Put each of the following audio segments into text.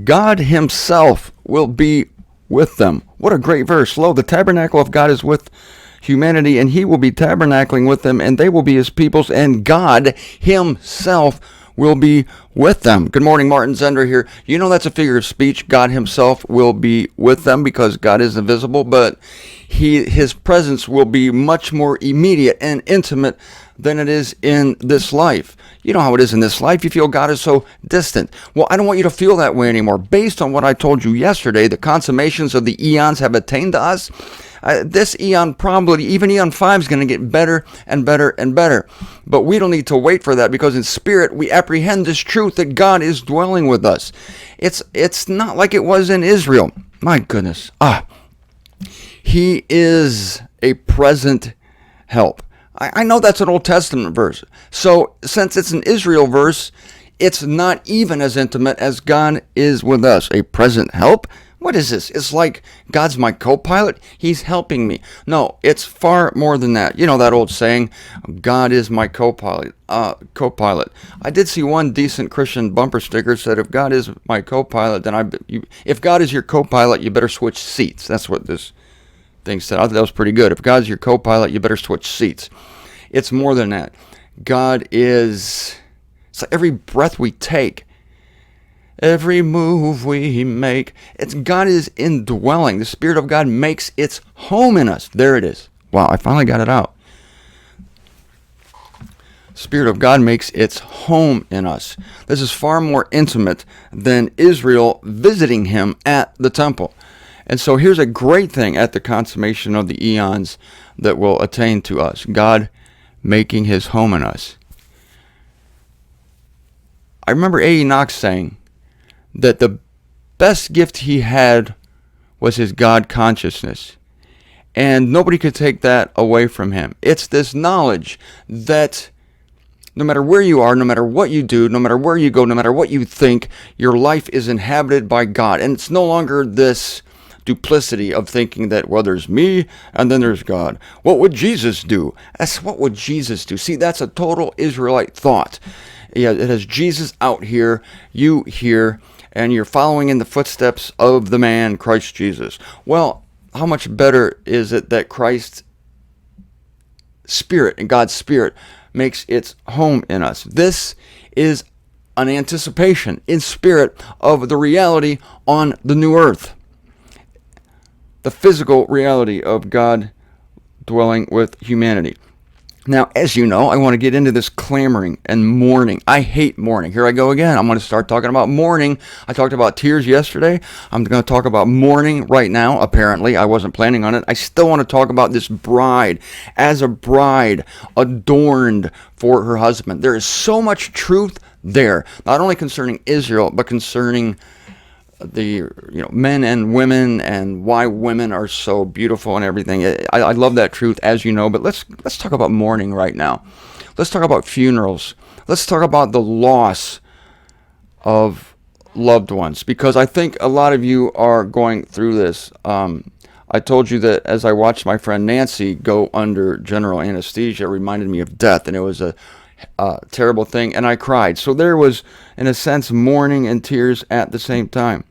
God himself will be with them. What a great verse. Lo, the tabernacle of God is with humanity, and he will be tabernacling with them, and they will be his peoples, and God himself will be with them. Good morning, Martin Zender here. You know that's a figure of speech. God himself will be with them because God is invisible, but his presence will be much more immediate and intimate than it is in this life. You know how it is in this life. You feel God is so distant. Well, I don't want you to feel that way anymore. Based on what I told you yesterday, the consummations of the eons have attained to us. This eon, probably even eon 5, is going to get better and better and better. But we don't need to wait for that, because in spirit we apprehend this truth that God is dwelling with us. It's not like it was in Israel. My goodness. He is a present help. I know that's an Old Testament verse. So since it's an Israel verse, it's not even as intimate as God is with us. A present help? What is this? It's like God's my copilot. He's helping me. No, it's far more than that. You know that old saying, God is my copilot. Copilot. I did see one decent Christian bumper sticker said, if God is my copilot, then if God is your copilot, you better switch seats. That's what this thing said. I thought that was pretty good. If God's your copilot, you better switch seats. It's more than that. God is, it's like every breath we take, every move we make, God is indwelling. The Spirit of God makes its home in us. There it is. Wow, I finally got it out. Spirit of God makes its home in us. This is far more intimate than Israel visiting him at the temple. And so here's a great thing at the consummation of the eons that will attain to us. God making his home in us. I remember A.E. Knox saying that the best gift he had was his God consciousness. And nobody could take that away from him. It's this knowledge that no matter where you are, no matter what you do, no matter where you go, no matter what you think, your life is inhabited by God. And it's no longer this duplicity of thinking that, well, there's me and then there's God. What would Jesus do? That's what would Jesus do? See, that's a total Israelite thought. Yeah, it has Jesus out here, you here, and you're following in the footsteps of the man, Christ Jesus. Well, how much better is it that Christ's Spirit and God's Spirit makes its home in us? This is an anticipation in spirit of the reality on the new earth. The physical reality of God dwelling with humanity. Now, as you know, I want to get into this clamoring and mourning. I hate mourning. Here I go again. I'm going to start talking about mourning. I talked about tears yesterday. I'm going to talk about mourning right now. Apparently, I wasn't planning on it. I still want to talk about this bride as a bride adorned for her husband. There is so much truth there, not only concerning Israel, but concerning the men and women, and why women are so beautiful and everything. I love that truth, as you know. But let's talk about mourning right now. Let's talk about funerals. Let's talk about the loss of loved ones, because I think a lot of you are going through this. I told you that as I watched my friend Nancy go under general anesthesia, it reminded me of death, and it was a terrible thing, and I cried. So there was, in a sense, mourning and tears at the same time.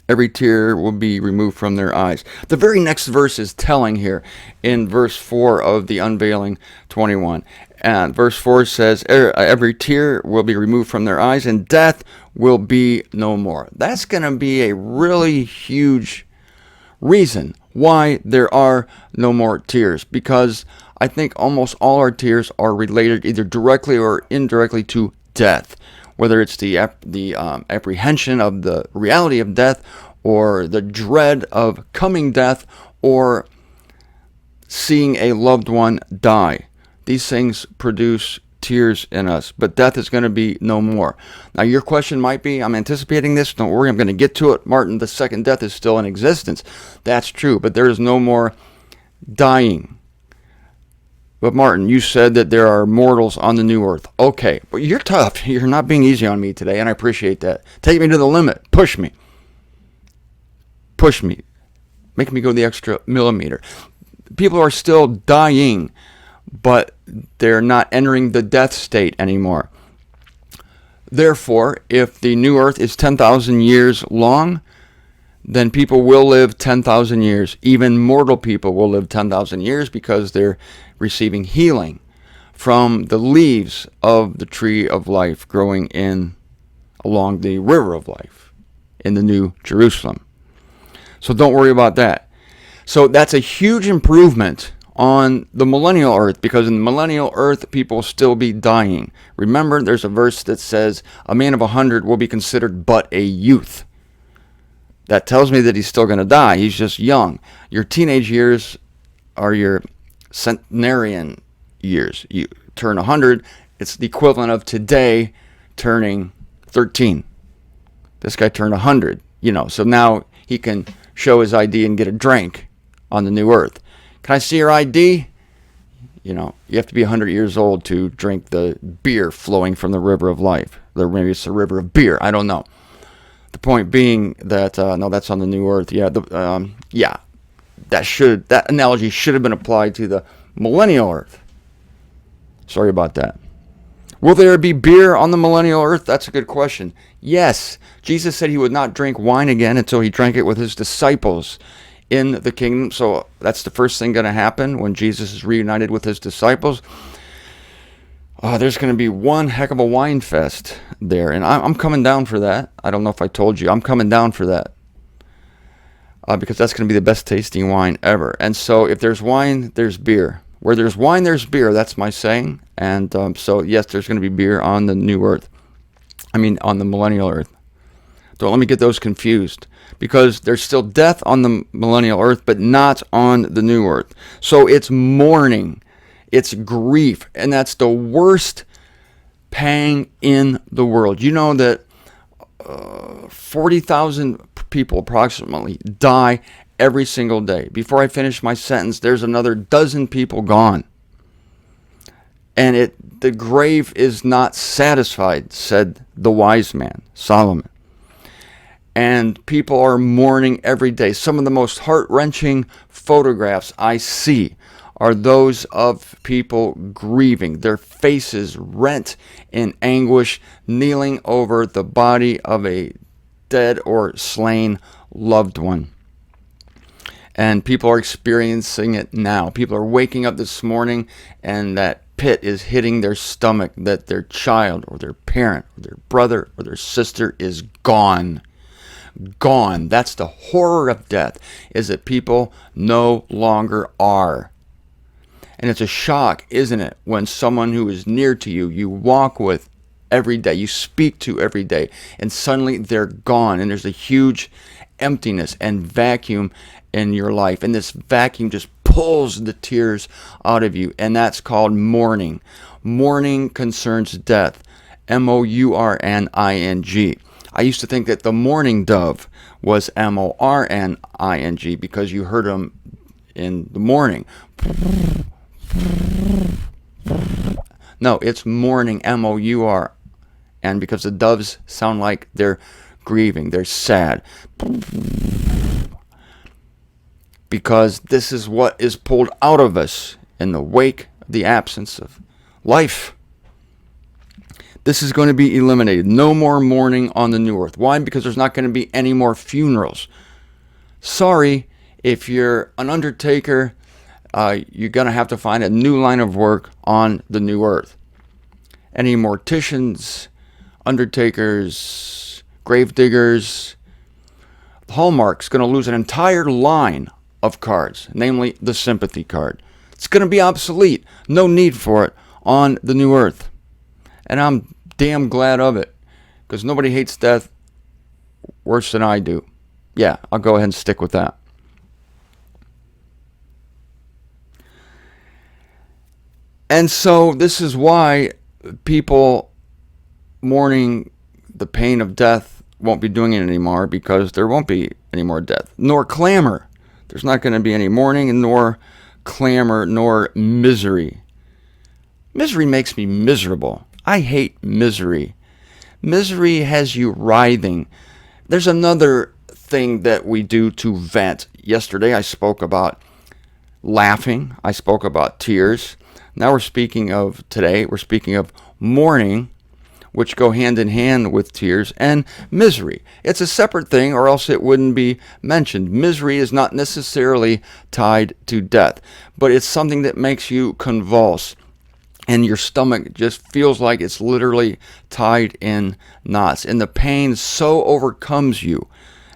Every tear will be removed from their eyes. The very next verse is telling here in verse 4 of the Unveiling 21. And verse 4 says, every tear will be removed from their eyes, and death will be no more. That's going to be a really huge reason why there are no more tears, because I think almost all our tears are related either directly or indirectly to death, whether it's the apprehension of the reality of death, or the dread of coming death, or seeing a loved one die. These things produce tears in us, but death is going to be no more. Now, your question might be, I'm anticipating this. Don't worry, I'm going to get to it. Martin, the second death is still in existence. That's true, but there is no more dying. But Martin, you said that there are mortals on the new earth. Okay, but you're tough. You're not being easy on me today, and I appreciate that. Take me to the limit. Push me. Push me. Make me go the extra millimeter. People are still dying, but they're not entering the death state anymore. Therefore, if the new earth is 10,000 years long, then people will live 10,000 years. Even mortal people will live 10,000 years because they're receiving healing from the leaves of the tree of life growing in along the river of life in the New Jerusalem. So don't worry about that. So that's a huge improvement on the millennial earth, because in the millennial earth people will still be dying. Remember, there's a verse that says a man of 100 will be considered but a youth. That tells me that he's still going to die. He's just young. Your teenage years are your centenarian years. You turn 100, it's the equivalent of today turning 13. This guy turned 100, so now he can show his ID and get a drink on the new earth. Can I see your ID? You have to be 100 years old to drink the beer flowing from the river of life. Or maybe it's the river of beer. I don't know. The point being that, no, that's on the new earth. Yeah, that analogy should have been applied to the millennial earth. Sorry about that. Will there be beer on the millennial earth? That's a good question. Yes. Jesus said he would not drink wine again until he drank it with his disciples in the kingdom. So that's the first thing going to happen when Jesus is reunited with his disciples. There's going to be one heck of a wine fest there. And I'm coming down for that. I don't know if I told you. I'm coming down for that. Because that's going to be the best tasting wine ever. And so if there's wine, there's beer. Where there's wine, there's beer. That's my saying. And so, yes, there's going to be beer on the new earth. On the millennial earth. Don't let me get those confused. Because there's still death on the millennial earth, but not on the new earth. So it's mourning. It's grief. And that's the worst pang in the world. You know that 40,000 people approximately die every single day. Before I finish my sentence, there's another dozen people gone. And the grave is not satisfied, said the wise man, Solomon. And people are mourning every day. Some of the most heart-wrenching photographs I see are those of people grieving, their faces rent in anguish, kneeling over the body of a dead or slain loved one. And people are experiencing it now. People are waking up this morning and that pit is hitting their stomach, that their child or their parent or their brother or their sister is gone. Gone. That's the horror of death, is that people no longer are. And it's a shock, isn't it, when someone who is near to you, you walk with every day, you speak to every day, and suddenly they're gone, and there's a huge emptiness and vacuum in your life, and this vacuum just pulls the tears out of you, and that's called mourning. Mourning concerns death. Mourning. I used to think that the mourning dove was morning because you heard them in the morning. No, it's mourning, mourn, because the doves sound like they're grieving, they're sad. Because this is what is pulled out of us in the wake of the absence of life. This is going to be eliminated. No more mourning on the new earth. Why? Because there's not going to be any more funerals. Sorry, if you're an undertaker, you're going to have to find a new line of work on the new earth. Any morticians, undertakers, grave diggers, Hallmark's going to lose an entire line of cards, namely the sympathy card. It's going to be obsolete. No need for it on the new earth. And I'm damn glad of it, because nobody hates death worse than I do. Yeah, I'll go ahead and stick with that. And so this is why people mourning the pain of death won't be doing it anymore, because there won't be any more death, nor clamor. There's not going to be any mourning, nor clamor, nor misery. Misery makes me miserable. I hate misery. Misery has you writhing. There's another thing that we do to vent. Yesterday I spoke about laughing. I spoke about tears. Now today we're speaking of mourning, which go hand in hand with tears, and misery. It's a separate thing, or else it wouldn't be mentioned. Misery is not necessarily tied to death, but it's something that makes you convulse, and your stomach just feels like it's literally tied in knots, and the pain so overcomes you,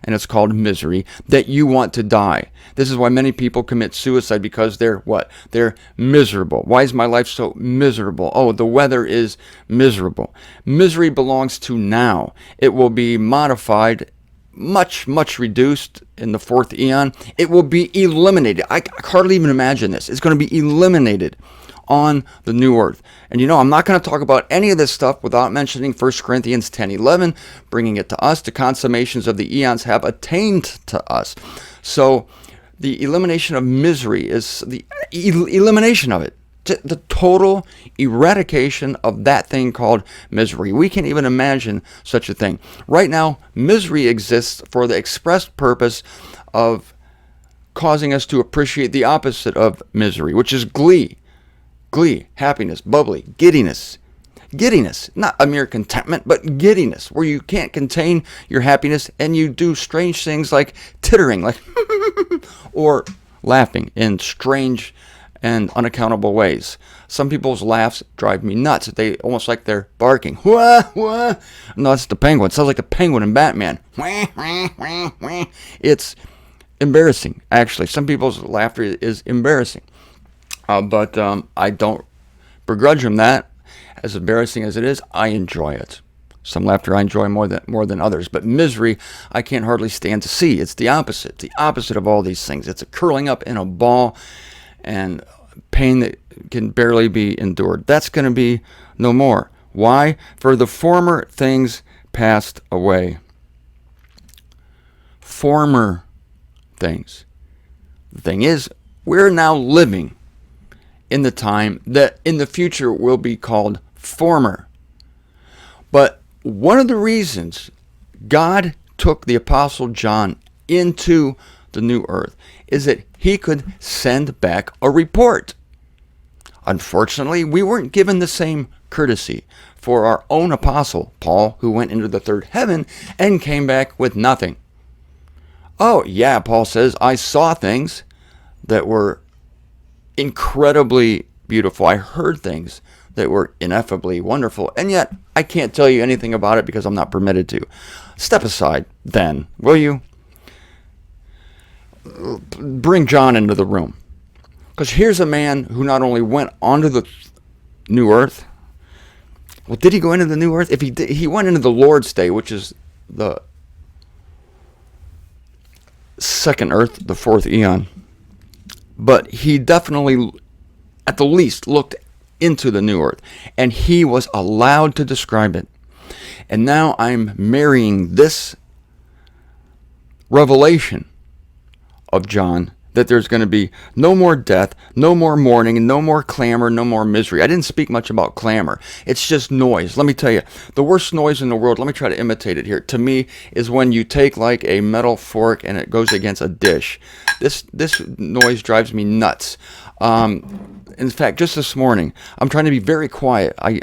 and it's called misery, that you want to die. This is why many people commit suicide, because they're what? They're miserable. Why is my life so miserable? Oh, the weather is miserable. Misery belongs to now. It will be modified, much, much reduced in the fourth eon. It will be eliminated. I hardly even imagine this. It's going to be eliminated on the new earth. And I'm not going to talk about any of this stuff without mentioning 1 Corinthians 10:11, bringing it to us. The consummations of the eons have attained to us. So the elimination of misery is the elimination of it. The total eradication of that thing called misery. We can't even imagine such a thing. Right now, misery exists for the express purpose of causing us to appreciate the opposite of misery, which is glee. Glee, happiness, bubbly, giddiness. Giddiness, not a mere contentment, but giddiness, where you can't contain your happiness and you do strange things like tittering, like or laughing in strange and unaccountable ways. Some people's laughs drive me nuts. They almost like they're barking. Wah, wah. No, it's the penguin. It sounds like the penguin in Batman. Wah, wah, wah, wah. It's embarrassing, actually. Some people's laughter is embarrassing. But I don't begrudge them that. As embarrassing as it is, I enjoy it. Some laughter I enjoy more than others. But misery, I can't hardly stand to see. It's the opposite of all these things. It's a curling up in a ball and pain that can barely be endured. That's going to be no more. Why? For the former things passed away. Former things. The thing is, we're now living in the time that in the future will be called former. But one of the reasons God took the Apostle John into the new earth is that he could send back a report. Unfortunately, we weren't given the same courtesy for our own apostle, Paul, who went into the third heaven and came back with nothing. Oh, yeah, Paul says, I saw things that were incredibly beautiful. I heard things that were ineffably wonderful, and yet I can't tell you anything about it because I'm not permitted to. Step aside then, will you? Bring John into the room. Because here's a man who not only went onto the new earth. Well, did he go into the new earth? If he did, he went into the Lord's day, which is the second earth, the fourth eon. But he definitely, at the least, looked into the new earth. And he was allowed to describe it. And now I'm marrying this revelation of John that there's going to be no more death, no more mourning, no more clamor, no more misery. I didn't speak much about clamor. It's just noise. Let me tell you, the worst noise in the world, let me try to imitate it here, to me, is when you take like a metal fork and it goes against a dish. This noise drives me nuts. In fact, just this morning, I'm trying to be very quiet. I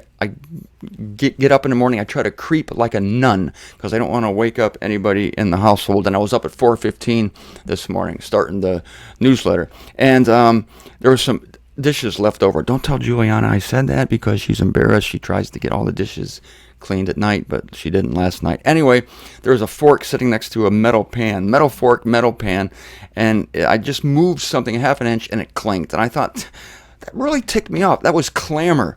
get up in the morning. I try to creep like a nun because I don't want to wake up anybody in the household. And I was up at 4:15 this morning starting the newsletter. And there were some dishes left over. Don't tell Juliana I said that because she's embarrassed. She tries to get all the dishes cleaned at night, but she didn't last night. Anyway, there was a fork sitting next to a metal pan. Metal fork, metal pan. And I just moved something half an inch and it clinked. And I thought, that really ticked me off. That was clamor.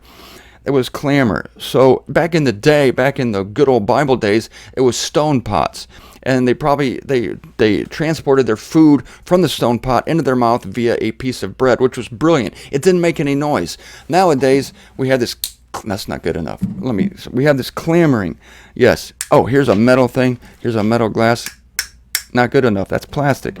It was clamor. So back in the day, back in the good old Bible days, it was stone pots. And they transported their food from the stone pot into their mouth via a piece of bread, which was brilliant. It didn't make any noise. Nowadays, we have this, that's not good enough. We have this clamoring. Yes. Oh, here's a metal thing. Here's a metal glass. Not good enough. That's plastic.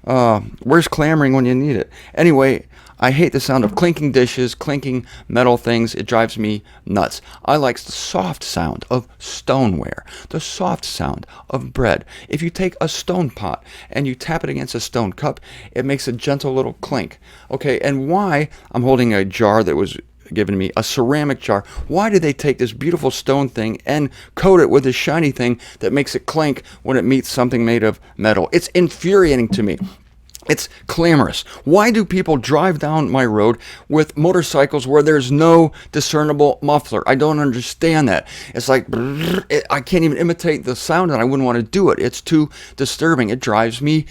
Where's clamoring when you need it? Anyway, I hate the sound of clinking dishes, clinking metal things. It drives me nuts. I like the soft sound of stoneware, the soft sound of bread. If you take a stone pot and you tap it against a stone cup, it makes a gentle little clink. Okay, and why I'm holding a jar that was given me a ceramic jar. Why did they take this beautiful stone thing and coat it with this shiny thing that makes it clink when it meets something made of metal? It's infuriating to me. It's clamorous. Why do people drive down my road with motorcycles where there's no discernible muffler? I don't understand that. It's like, I can't even imitate the sound, and I wouldn't want to do it. It's too disturbing. It drives me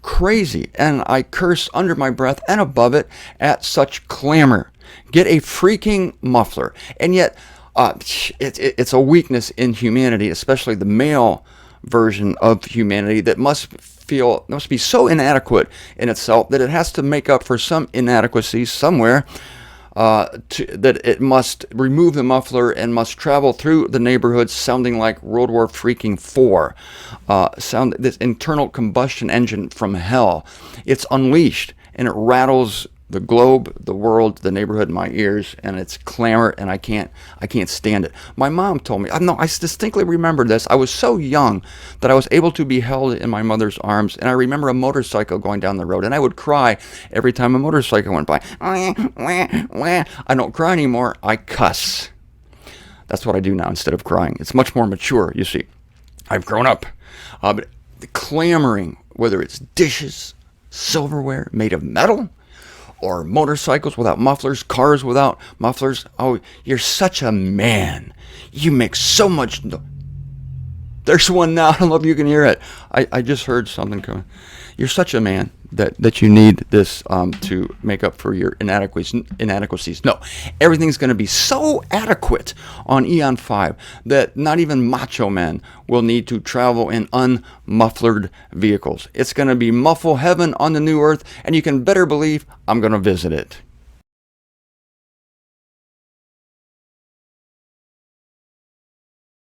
crazy, and I curse under my breath and above it at such clamor. Get a freaking muffler. And yet, it's a weakness in humanity, especially the male version of humanity, that must be so inadequate in itself that it has to make up for some inadequacy somewhere, that it must remove the muffler and must travel through the neighborhoods sounding like World War freaking IV. This internal combustion engine from hell. It's unleashed, and it rattles the globe, the world, the neighborhood in my ears, and it's clamor, and I can't stand it. My mom told me, I distinctly remember this. I was so young that I was able to be held in my mother's arms, and I remember a motorcycle going down the road, and I would cry every time a motorcycle went by. I don't cry anymore. I cuss. That's what I do now instead of crying. It's much more mature, you see. I've grown up. But the clamoring, whether it's dishes, silverware made of metal, or motorcycles without mufflers, cars without mufflers. Oh, you're such a man. You make so much There's one now. I don't know if you can hear it. I just heard something coming. You're such a man that you need this to make up for your inadequacies. No, everything's going to be so adequate on Eon 5 that not even macho men will need to travel in unmufflered vehicles. It's going to be muffle heaven on the new earth, and you can better believe I'm going to visit it.